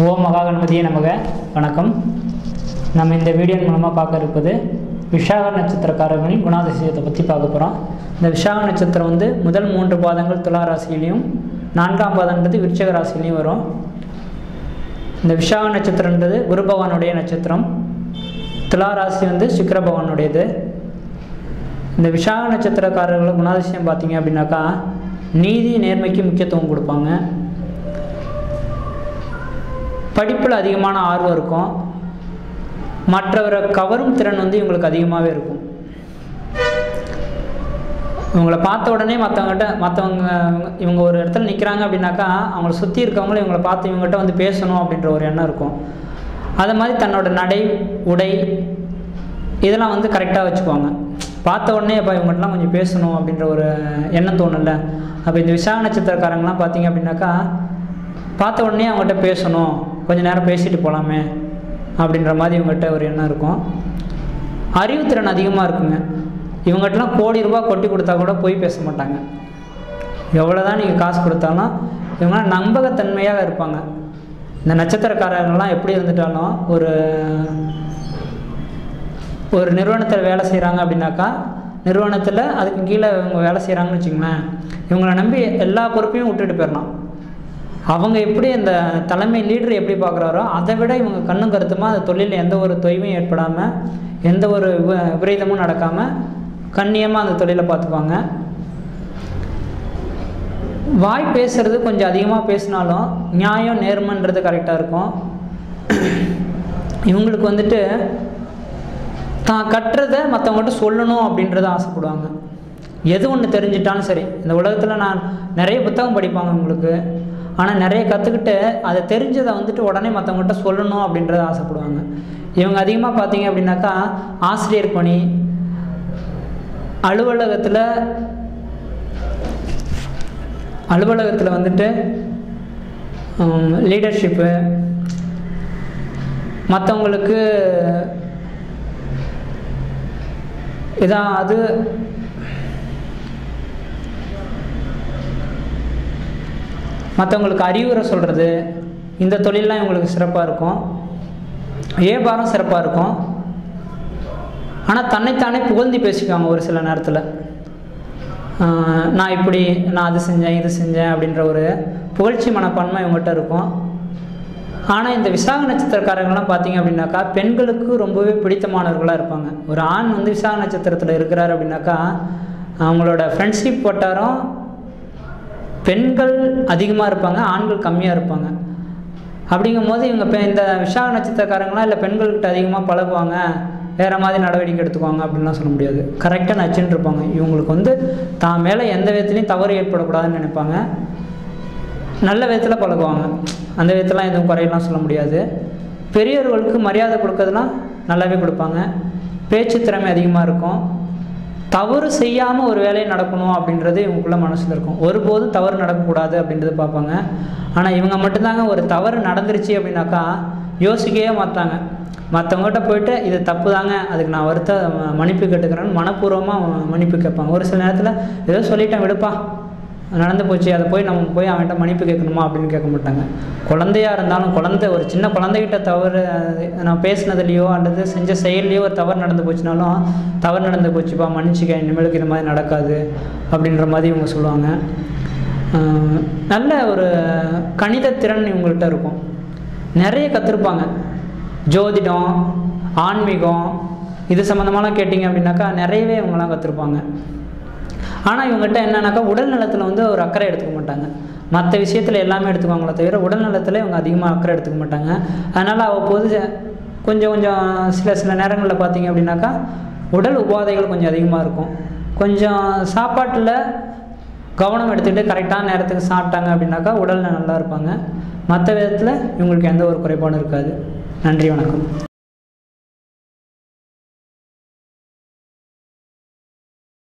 ஓம் மகாகணபதியே நமக. வணக்கம். நம்ம இந்த வீடியோ மூலமாக பார்க்க இருப்பது விஷாக நட்சத்திரக்காரர்களின் குணாதிசயத்தை பற்றி பார்க்க போகிறோம். இந்த விஷாக நட்சத்திரம் வந்து முதல் 3 பாதங்கள் துலா ராசியிலையும் 4ஆம் பாதம்ன்றது விருச்சிக ராசியிலையும் வரும். இந்த விஷாக நட்சத்திரன்றது குரு பகவானுடைய நட்சத்திரம். துலா ராசி வந்து சுக்கிர பகவானுடையது. இந்த விஷாக நட்சத்திரக்காரர்களை குணாதிசயம் பார்த்தீங்க அப்படின்னாக்கா நீதி நேர்மைக்கு முக்கியத்துவம் கொடுப்பாங்க. படிப்பில் அதிகமான ஆர்வம் இருக்கும். மற்றவரை கவரும் திறன் வந்து இவங்களுக்கு அதிகமாகவே இருக்கும். இவங்களை பார்த்த உடனே மற்றவங்க இவங்க ஒரு இடத்துல நிற்கிறாங்க அப்படின்னாக்கா அவங்கள சுற்றி இருக்கவங்களும் இவங்களை பார்த்து இவங்ககிட்ட வந்து பேசணும் அப்படின்ற ஒரு எண்ணம் இருக்கும். அது மாதிரி தன்னோட நடை உடை இதெல்லாம் வந்து கரெக்டாக வச்சுக்குவாங்க. பார்த்த உடனே இப்போ இவங்ககிட்டலாம் கொஞ்சம் பேசணும் அப்படின்ற ஒரு எண்ணம் தோணும்ல. அப்போ இந்த விசாக நட்சத்திரக்காரங்களாம் பார்த்தீங்க அப்படின்னாக்கா பார்த்த உடனே அவங்ககிட்ட பேசணும், கொஞ்சம் நேரம் பேசிட்டு போகலாமே அப்படின்ற மாதிரி இவங்ககிட்ட ஒரு எண்ணம் இருக்கும். அறிவுத்திறன் அதிகமாக இருக்குங்க. இவங்ககிட்டலாம் கோடி ரூபாய் கொட்டி கொடுத்தா கூட போய் பேச மாட்டாங்க. எவ்வளோ தான் நீங்கள் காசு கொடுத்தாலும் இவங்களாம் நம்பகத்தன்மையாக இருப்பாங்க. இந்த நட்சத்திரக்காரங்கள்லாம் எப்படி இருந்துட்டாலும் ஒரு நிறுவனத்தில் வேலை செய்கிறாங்க அப்படின்னாக்கா நிறுவனத்தில் அதுக்கு கீழே இவங்க வேலை செய்கிறாங்கன்னு வச்சுங்களேன், இவங்களை நம்பி எல்லா பொறுப்பையும் விட்டுட்டு போயிடலாம். அவங்க எப்படி அந்த தலைமை லீடர் எப்படி பார்க்குறாரோ அதை விட இவங்க கண்ணும் கருத்துமாக அந்த தொழிலில் எந்த ஒரு தொய்வும் ஏற்படாமல் எந்த ஒரு விபரீதமும் நடக்காமல் கண்ணியமாக அந்த தொழிலை பார்த்துப்பாங்க. வாய் பேசுகிறது கொஞ்சம் அதிகமாக பேசினாலும் நியாயம் நேர்மைன்றது கரெக்டாக இருக்கும். இவங்களுக்கு வந்துட்டு தான் கட்டுறதை மற்றவங்கள்ட்ட சொல்லணும் அப்படின்றத ஆசைப்படுவாங்க. எது ஒன்று தெரிஞ்சிட்டாலும் சரி. இந்த உலகத்தில் நான் நிறைய புத்தகம் படிப்பாங்க உங்களுக்கு, ஆனால் நிறைய கற்றுக்கிட்டு அதை தெரிஞ்சதை வந்துட்டு உடனே மற்றவங்கள்ட்ட சொல்லணும் அப்படின்றத ஆசைப்படுவாங்க. இவங்க அதிகமாக பார்த்தீங்க அப்படின்னாக்கா ஆசிரியர் பணி, அலுவலகத்தில் வந்துட்டு லீடர்ஷிப்பு, மற்றவங்களுக்கு அது மற்றவங்களுக்கு அறிவுரை சொல்கிறது, இந்த தொழிலெலாம் இவங்களுக்கு சிறப்பாக இருக்கும். வியாபாரம் சிறப்பாக இருக்கும். ஆனால் தன்னைத்தானே புகழ்ந்து பேசிக்குவாங்க ஒரு சில நேரத்தில். நான் அது செஞ்சேன் இது செஞ்சேன் அப்படின்ற ஒரு புகழ்ச்சி மனப்பான்மை இவங்ககிட்ட இருக்கும். ஆனால் இந்த விசாக நட்சத்திரக்காரங்கள்லாம் பார்த்தீங்க அப்படின்னாக்கா பெண்களுக்கு ரொம்பவே பிடித்தமானவர்களாக இருப்பாங்க. ஒரு ஆண் வந்து விசாக நட்சத்திரத்தில் இருக்கிறார் அப்படின்னாக்கா அவங்களோட ஃப்ரெண்ட்ஷிப் வட்டாரம் பெண்கள் அதிகமாக இருப்பாங்க, ஆண்கள் கம்மியாக இருப்பாங்க. அப்படிங்கும் போது இவங்க இந்த விசாக நட்சத்திரக்காரங்களாம் இல்லை பெண்கள்கிட்ட அதிகமாக பழகுவாங்க, வேறு மாதிரி நடவடிக்கை எடுத்துக்குவாங்க அப்படின்லாம் சொல்ல முடியாது. கரெக்டாக நச்சுன்னு இருப்பாங்க. இவங்களுக்கு வந்து தான் மேலே எந்த விதத்துலையும் தவறு ஏற்படக்கூடாதுன்னு நினைப்பாங்க. நல்ல விதத்தில் பழகுவாங்க. அந்த விதத்தெலாம் எதுவும் குறையெல்லாம் சொல்ல முடியாது. பெரியவர்களுக்கு மரியாதை கொடுக்கறதுலாம் நல்லாவே கொடுப்பாங்க. பேச்சு திறமை அதிகமாக இருக்கும். தவறு செய்யாமல் ஒரு வேலையை நடக்கணும் அப்படின்றது இவங்களுக்குள்ள மனசில் இருக்கும். ஒருபோதும் தவறு நடக்கக்கூடாது அப்படின்றது பார்ப்பாங்க. ஆனால் இவங்க மட்டும்தாங்க ஒரு தவறு நடந்துருச்சு அப்படின்னாக்கா யோசிக்கவே மாட்டாங்க. மற்றவங்ககிட்ட போயிட்டு இது தப்பு தாங்க, அதுக்கு நான் மன்னிப்பு கேட்டுக்கிறேன்னு மனப்பூர்வமாக மன்னிப்பு கேட்பாங்க. ஒரு சில நேரத்தில் ஏதோ சொல்லிட்டேன் விடுப்பா, நடந்து போச்சு, அதை நம்ம போய் அவன்கிட்ட மன்னிப்பு கேட்கணுமா அப்படின்னு கேட்க மாட்டாங்க. குழந்தையாக இருந்தாலும் ஒரு சின்ன குழந்தைகிட்ட தவறு நான் பேசினதுலையோ அல்லது செஞ்ச செயல்லையோ ஒரு தவறு நடந்து போச்சுனாலும் தவறு நடந்து போச்சுப்பா மன்னிச்சுக்க, இனிமேலுக்கு இது மாதிரி நடக்காது அப்படின்ற மாதிரி இவங்க சொல்லுவாங்க. நல்ல ஒரு கணித திறன் இவங்கள்ட்ட இருக்கும். நிறைய கற்றுருப்பாங்க. ஜோதிடம், ஆன்மீகம் இது சம்மந்தமாலாம் கேட்டிங்க அப்படின்னாக்கா நிறையவே இவங்கெல்லாம் கற்றுருப்பாங்க. ஆனால் இவங்ககிட்ட என்னன்னாக்கா உடல் நலத்தில் வந்து ஒரு அக்கறை எடுத்துக்க மாட்டாங்க. மற்ற விஷயத்தில் எல்லாமே எடுத்துக்குவாங்களே தவிர உடல் நலத்தில் இவங்க அதிகமாக அக்கறை எடுத்துக்க மாட்டாங்க. அதனால் அவ்வப்போது கொஞ்சம் சில நேரங்களில் பார்த்தீங்க அப்படின்னாக்கா உடல் உபாதைகள் கொஞ்சம் அதிகமாக இருக்கும். கொஞ்சம் சாப்பாட்டில் கவனம் எடுத்துகிட்டு கரெக்டான நேரத்துக்கு சாப்பிட்டாங்க அப்படின்னாக்கா உடலில் நல்லா இருப்பாங்க. மற்ற விதத்தில் இவங்களுக்கு எந்த ஒரு குறைபாடும் இருக்காது. நன்றி, வணக்கம்.